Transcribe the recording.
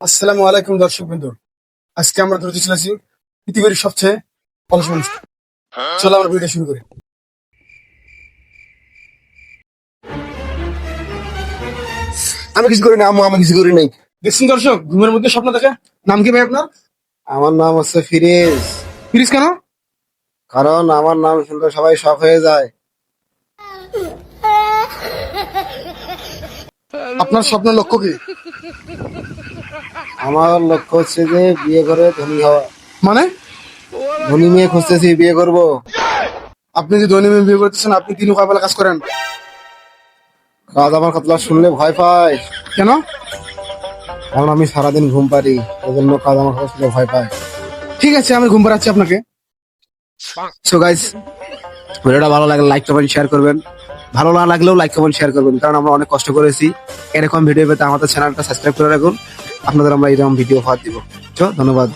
আসসালামু আলাইকুম দর্শক বিন্দু। আজকে আমরা ধরতে চলেছি পৃথিবীর সবচেয়ে অলস মানুষ। চলো আমরা ভিডিও শুরু করি। আমি কিছু করি না আম্মু, আমি কিছু করি নাই। দেখছেন দর্শক, ঘুমের মধ্যে স্বপ্ন দেখে। নাম কি ভাই আপনার? আমার নাম হচ্ছে ফিরেজ। ফিরিস কেন? কারণ আমার নাম শুনলে সবাই শখ হয়ে যায়। আপনার স্বপ্নের লক্ষ্য কি? আমার লক্ষ্য হচ্ছে যে বিয়ে করে ধনী হওয়া। মানে ধনী মেয়ে খুঁজতেছি, বিয়ে করব। আপনি যে দৈনন্দিন বিয়ে করতেছেন, আপনি তিন কয়বেলা কাজ করেন কাজ আমার কথা শুনলে ভয় পায়, কেন? কারণ আমি সারাদিন ঘুম পারি, এজন্য কাজ আমার কথা শুনলে ভয় পায়। ঠিক আছে, আমি ঘুম পাড়াচ্ছি আপনাকে। সো গাইস, ভিডিওটা ভালো লাগলে লাইক কমেন্ট শেয়ার করবেন। ভালো না লাগলেও লাইক কমেন্ট শেয়ার করবেন, কারণ আমরা অনেক কষ্ট করেছি। এরকম ভিডিও পেতে আমাদের চ্যানেলটা সাবস্ক্রাইব করে রাখুন। আপনাদের আমরা এরকম ভিডিও উপহার দিব। ধন্যবাদ।